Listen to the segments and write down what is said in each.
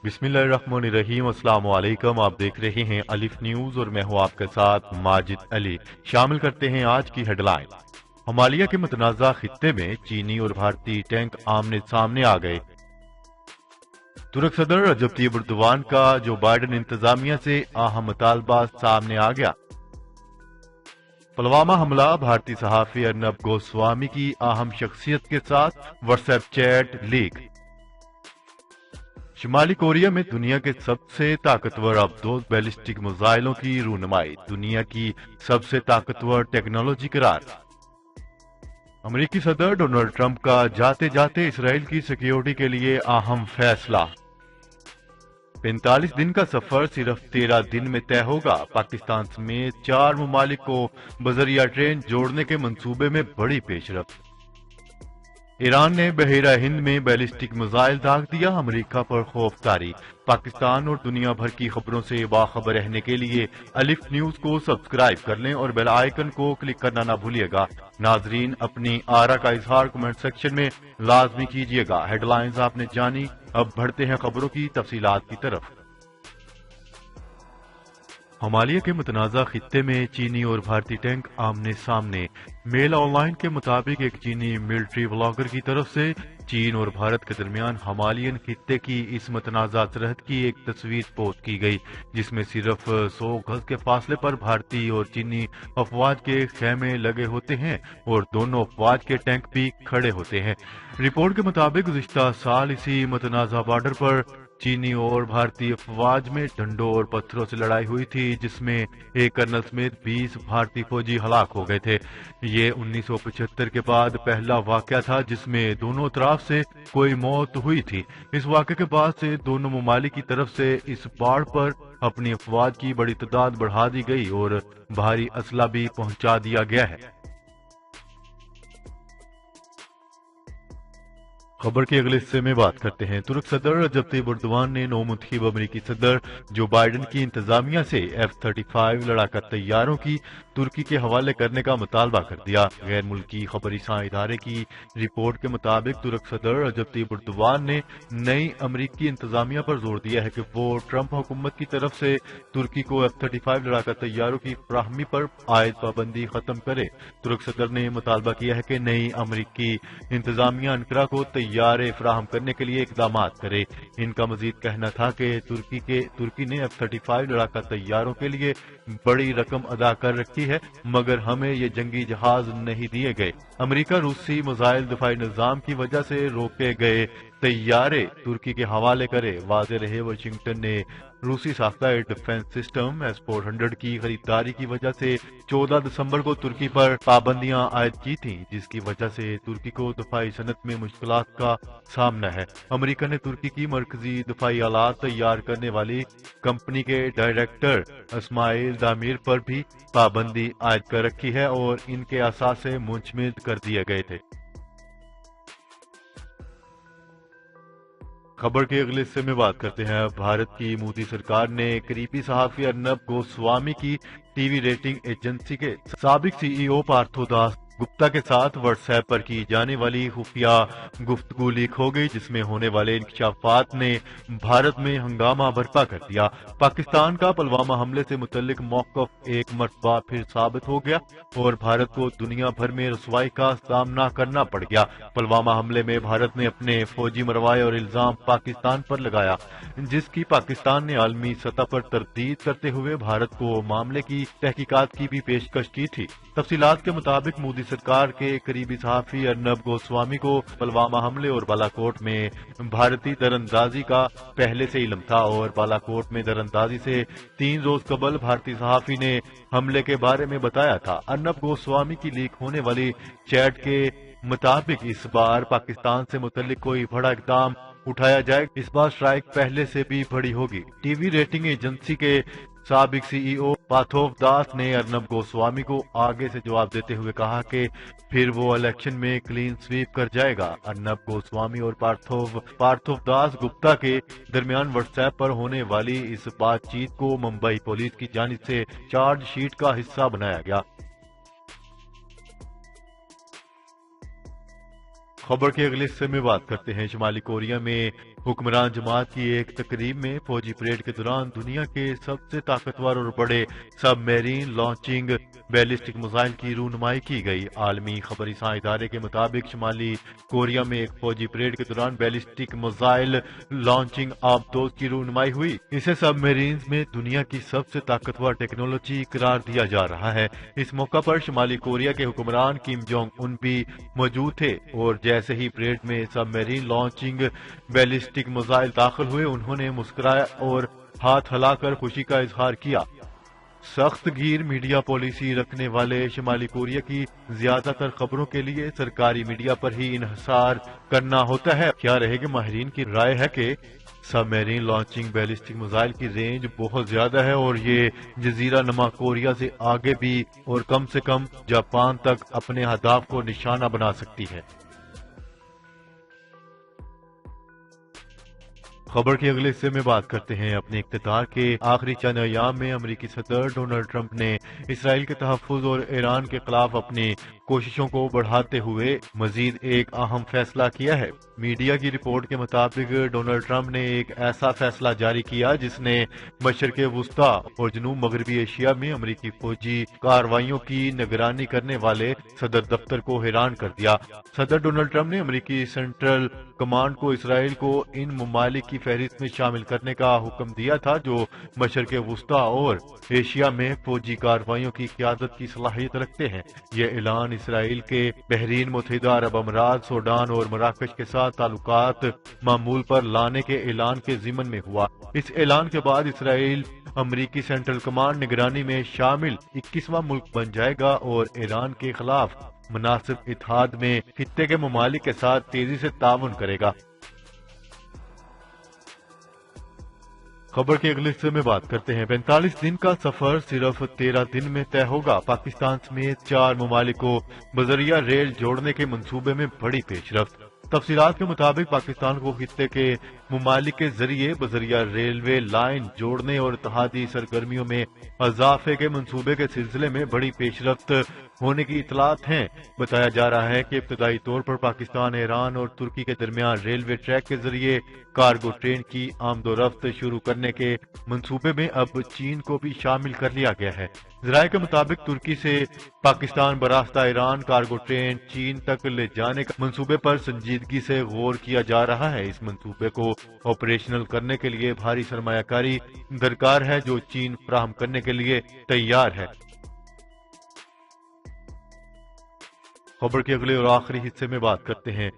بسم اللہ الرحمن الرحیم، السلام علیکم۔ آپ دیکھ رہے ہیں الف نیوز اور میں ہوں آپ کے ساتھ ماجد علی۔ شامل کرتے ہیں آج کی ہیڈ لائن۔ ہمالیہ کے متنازع خطے میں چینی اور بھارتی ٹینک آمنے سامنے آ گئے۔ ترک صدر رجب طیب اردوان کا جو بائیڈن انتظامیہ سے اہم مطالبہ سامنے آ گیا۔ پلوامہ حملہ، بھارتی صحافی ارنب گوسوامی کی اہم شخصیت کے ساتھ واٹس ایپ چیٹ لیک۔ شمالی کوریا میں دنیا کے سب سے طاقتور ابدوز بیلسٹک میزائلوں کی رونمائی، دنیا کی سب سے طاقتور ٹیکنالوجی قرار۔ امریکی صدر ڈونلڈ ٹرمپ کا جاتے جاتے اسرائیل کی سیکیورٹی کے لیے اہم فیصلہ۔ 45 دن کا سفر صرف 13 دن میں طے ہوگا۔ پاکستان سمیت 4 ممالک کو بذریعہ ٹرین جوڑنے کے منصوبے میں بڑی پیش رفت۔ ایران نے بحیرہ ہند میں بیلسٹک میزائل داغ دیا، امریکہ پر خوف طاری۔ پاکستان اور دنیا بھر کی خبروں سے باخبر رہنے کے لیے الف نیوز کو سبسکرائب کر لیں اور بیل آئیکن کو کلک کرنا نہ بھولیے گا۔ ناظرین، اپنی آرا کا اظہار کمنٹ سیکشن میں لازمی کیجیے گا۔ ہیڈ لائنز آپ نے جانی، اب بڑھتے ہیں خبروں کی تفصیلات کی طرف۔ ہمالیہ کے متنازع خطے میں چینی اور بھارتی ٹینک آمنے سامنے۔ میل آن لائن کے مطابق ایک چینی ملٹری بلاگر کی طرف سے چین اور بھارت کے درمیان ہمالیین خطے کی اس متنازع سرحد کی ایک تصویر پوسٹ کی گئی، جس میں صرف 100 گز کے فاصلے پر بھارتی اور چینی افواج کے خیمے لگے ہوتے ہیں اور دونوں افواج کے ٹینک بھی کھڑے ہوتے ہیں۔ رپورٹ کے مطابق گزشتہ سال اسی متنازع بارڈر پر چینی اور بھارتی افواج میں ڈنڈوں اور پتھروں سے لڑائی ہوئی تھی، جس میں ایک کرنل سمیت 20 بھارتی فوجی ہلاک ہو گئے تھے۔ یہ 1975 کے بعد پہلا واقعہ تھا جس میں دونوں طرف سے کوئی موت ہوئی تھی۔ اس واقعے کے بعد سے دونوں ممالک کی طرف سے اس باڑ پر اپنی افواج کی بڑی تعداد بڑھا دی گئی اور بھاری اسلحہ بھی پہنچا دیا گیا ہے۔ خبر کے اگلے حصے میں بات کرتے ہیں۔ ترک صدر رجب طیب اردوان نے نو منتخب امریکی صدر جو بائیڈن کی انتظامیہ سے F-35 لڑاکا طیاروں کی ترکی کے حوالے کرنے کا مطالبہ کر دیا۔ غیر ملکی خبری ساں ادارے کی رپورٹ کے مطابق ترک صدر رجب طیب اردوان نے نئی امریکی انتظامیہ پر زور دیا ہے کہ وہ ٹرمپ حکومت کی طرف سے ترکی کو F-35 لڑاکا طیاروں کی فراہمی پر عائد پابندی ختم کرے۔ ترک صدر نے مطالبہ کیا ہے کہ نئی امریکی انتظامیہ انقرہ کو طیارے فراہم کرنے کے لیے اقدامات کرے۔ ان کا مزید کہنا تھا کہ ترکی نے F-35 لڑاکا طیاروں کے لیے بڑی رقم ادا کر رکھی ہے، مگر ہمیں یہ جنگی جہاز نہیں دیے گئے۔ امریکہ روسی میزائل دفاعی نظام کی وجہ سے روکے گئے طیارے ترکی کے حوالے کرے۔ واضح رہے، واشنگٹن نے روسی ساختہ ڈیفنس سسٹم S-400 کی خریداری کی وجہ سے 14 دسمبر کو ترکی پر پابندیاں عائد کی تھیں، جس کی وجہ سے ترکی کو دفاعی صنعت میں مشکلات کا سامنا ہے۔ امریکہ نے ترکی کی مرکزی دفاعی آلات تیار کرنے والی کمپنی کے ڈائریکٹر اسماعیل دامیر پر بھی پابندی عائد کر رکھی ہے اور ان کے اثاثے منجمد کر دیے گئے تھے۔ خبر کے اگلے حصے میں بات کرتے ہیں۔ بھارت کی مودی سرکار نے قریبی صحافی ارنب گوسوامی کی ٹی وی ریٹنگ ایجنسی کے سابق CEO پارتھو داس گپتا کے ساتھ واٹس ایپ پر کی جانے والی خفیہ گفتگو لیک ہو گئی، جس میں ہونے والے انکشافات نے بھارت میں ہنگامہ برپا کر دیا۔ پاکستان کا پلوامہ حملے سے متعلق موقف ایک مرتبہ پھر ثابت ہو گیا اور بھارت کو دنیا بھر میں رسوائی کا سامنا کرنا پڑ گیا۔ پلوامہ حملے میں بھارت نے اپنے فوجی مروائے اور الزام پاکستان پر لگایا، جس کی پاکستان نے عالمی سطح پر تردید کرتے ہوئے بھارت کو معاملے کی تحقیقات کی بھی پیشکش کی تھی۔ تفصیلات کے مطابق مودی سرکار کے قریبی صحافی ارنب گوسوامی کو پلوامہ حملے اور بالاکوٹ میں بھارتی دراندازی کا پہلے سے علم تھا اور بالاکوٹ میں دراندازی سے 3 روز قبل بھارتی صحافی نے حملے کے بارے میں بتایا تھا۔ ارنب گوسوامی کی لیک ہونے والی چیٹ کے مطابق اس بار پاکستان سے متعلق کوئی بڑا اقدام اٹھایا جائے، اس بار اسٹرائیک پہلے سے بھی بڑی ہوگی۔ ٹی وی ریٹنگ ایجنسی کے سابق CEO پارتھو داس نے ارنب گوسوامی کو آگے سے جواب دیتے ہوئے کہا کہ پھر وہ الیکشن میں کلین سویپ کر جائے گا۔ ارنب گوسوامی اور پارتھو داس گپتا کے درمیان واٹس ایپ پر ہونے والی اس بات چیت کو ممبئی پولیس کی جانب سے چارج شیٹ کا حصہ بنایا گیا۔ خبر کے اگلے حصے میں بات کرتے ہیں شمالی کوریا میں حکمران جماعت کی ایک تقریب میں فوجی پریڈ کے دوران دنیا کے سب سے طاقتور اور بڑے سب میرین لانچنگ بیلسٹک میزائل کی رونمائی کی گئی۔ عالمی خبری سائنس ادارے کے مطابق شمالی کوریا میں ایک فوجی پریڈ کے دوران بیلسٹک میزائل لانچنگ آبدوز کی رونمائی ہوئی۔ اسے سب میرینز میں دنیا کی سب سے طاقتور ٹیکنالوجی قرار دیا جا رہا ہے۔ اس موقع پر شمالی کوریا کے حکمران کم جونگ ان بھی موجود تھے اور جیسے ہی پریڈ میں سب میرین لانچنگ بیلسٹک میزائل داخل ہوئے انہوں نے مسکرایا اور ہاتھ ہلا کر خوشی کا اظہار کیا۔ سخت گیر میڈیا پالیسی رکھنے والے شمالی کوریا کی زیادہ تر خبروں کے لیے سرکاری میڈیا پر ہی انحصار کرنا ہوتا ہے۔ کیا رہے گی ماہرین کی رائے ہے کہ سب میرین لانچنگ بیلسٹک میزائل کی رینج بہت زیادہ ہے اور یہ جزیرہ نما کوریا سے آگے بھی اور کم سے کم جاپان تک اپنے اہداف کو نشانہ بنا سکتی ہے۔ خبر کے اگلے حصے میں بات کرتے ہیں اپنے اقتدار کے آخری چند ایام میں امریکی صدر ڈونلڈ ٹرمپ نے اسرائیل کے تحفظ اور ایران کے خلاف اپنی کوششوں کو بڑھاتے ہوئے مزید ایک اہم فیصلہ کیا ہے۔ میڈیا کی رپورٹ کے مطابق ڈونلڈ ٹرمپ نے ایک ایسا فیصلہ جاری کیا جس نے مشرق وسطیٰ اور جنوب مغربی ایشیا میں امریکی فوجی کارروائیوں کی نگرانی کرنے والے صدر دفتر کو حیران کر دیا۔ صدر ڈونلڈ ٹرمپ نے امریکی سینٹرل کمانڈ کو اسرائیل کو ان ممالک کی فہرست میں شامل کرنے کا حکم دیا تھا جو مشرق وسطیٰ اور ایشیا میں فوجی کارروائیوں کی قیادت کی صلاحیت رکھتے ہیں۔ یہ اعلان اسرائیل کے بحرین، متحدہ عرب امارات، سوڈان اور مراکش کے ساتھ تعلقات معمول پر لانے کے اعلان کے ضمن میں ہوا۔ اس اعلان کے بعد اسرائیل امریکی سینٹرل کمانڈ نگرانی میں شامل 21واں ملک بن جائے گا اور ایران کے خلاف مناسب اتحاد میں خطے کے ممالک کے ساتھ تیزی سے تعاون کرے گا۔ خبر کے اگلے حصے میں بات کرتے ہیں 45 دن کا سفر صرف 13 دن میں طے ہوگا۔ پاکستان سمیت 4 ممالک کو بذریعہ ریل جوڑنے کے منصوبے میں بڑی پیش رفت۔ تفصیلات کے مطابق پاکستان کو خطے کے ممالک کے ذریعے بذریعہ ریلوے لائن جوڑنے اور اتحادی سرگرمیوں میں اضافے کے منصوبے کے سلسلے میں بڑی پیش رفت ہونے کی اطلاعات ہیں۔ بتایا جا رہا ہے کہ ابتدائی طور پر پاکستان، ایران اور ترکی کے درمیان ریلوے ٹریک کے ذریعے کارگو ٹرین کی آمد و رفت شروع کرنے کے منصوبے میں اب چین کو بھی شامل کر لیا گیا ہے۔ ذرائع کے مطابق ترکی سے پاکستان براستہ ایران کارگو ٹرین چین تک لے جانے کا منصوبے پر سنجیدگی سے غور کیا جا رہا ہے۔ اس منصوبے کو آپریشنل کرنے کے لیے بھاری سرمایہ کاری درکار ہے جو چین فراہم کرنے کے لیے تیار ہے۔ خبر کے اگلے اور آخری حصے میں بات کرتے ہیں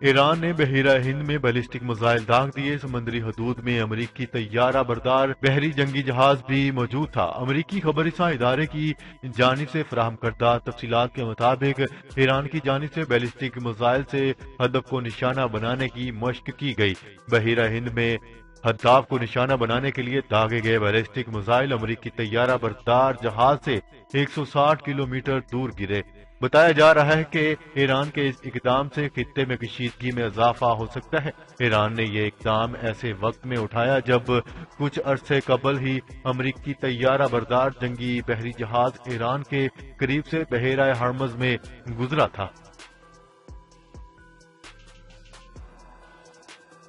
ایران نے بحیرہ ہند میں بیلسٹک میزائل داغ دیے۔ سمندری حدود میں امریکی طیارہ بردار بحری جنگی جہاز بھی موجود تھا۔ امریکی خبری سائنس ادارے کی جانب سے فراہم کردہ تفصیلات کے مطابق ایران کی جانب سے بیلسٹک میزائل سے ہدف کو نشانہ بنانے کی مشق کی گئی۔ بحیرہ ہند میں ہدف کو نشانہ بنانے کے لیے داغے گئے بیلسٹک میزائل امریکی طیارہ بردار جہاز سے 160 کلومیٹر دور گرے۔ بتایا جا رہا ہے کہ ایران کے اس اقدام سے خطے میں کشیدگی میں اضافہ ہو سکتا ہے۔ ایران نے یہ اقدام ایسے وقت میں اٹھایا جب کچھ عرصے قبل ہی امریکی طیارہ بردار جنگی بحری جہاز ایران کے قریب سے بحیرہ ہرمز میں گزرا تھا۔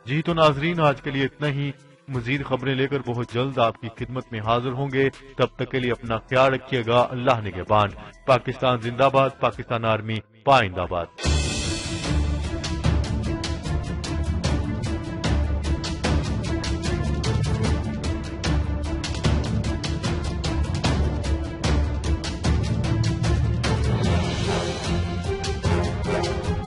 جی تو ناظرین آج کے لیے اتنا ہی۔ مزید خبریں لے کر بہت جلد آپ کی خدمت میں حاضر ہوں گے۔ تب تک کے لیے اپنا خیال رکھیے گا۔ اللہ نگہبان۔ پاکستان زندہ باد، پاکستان آرمی پائندہ باد۔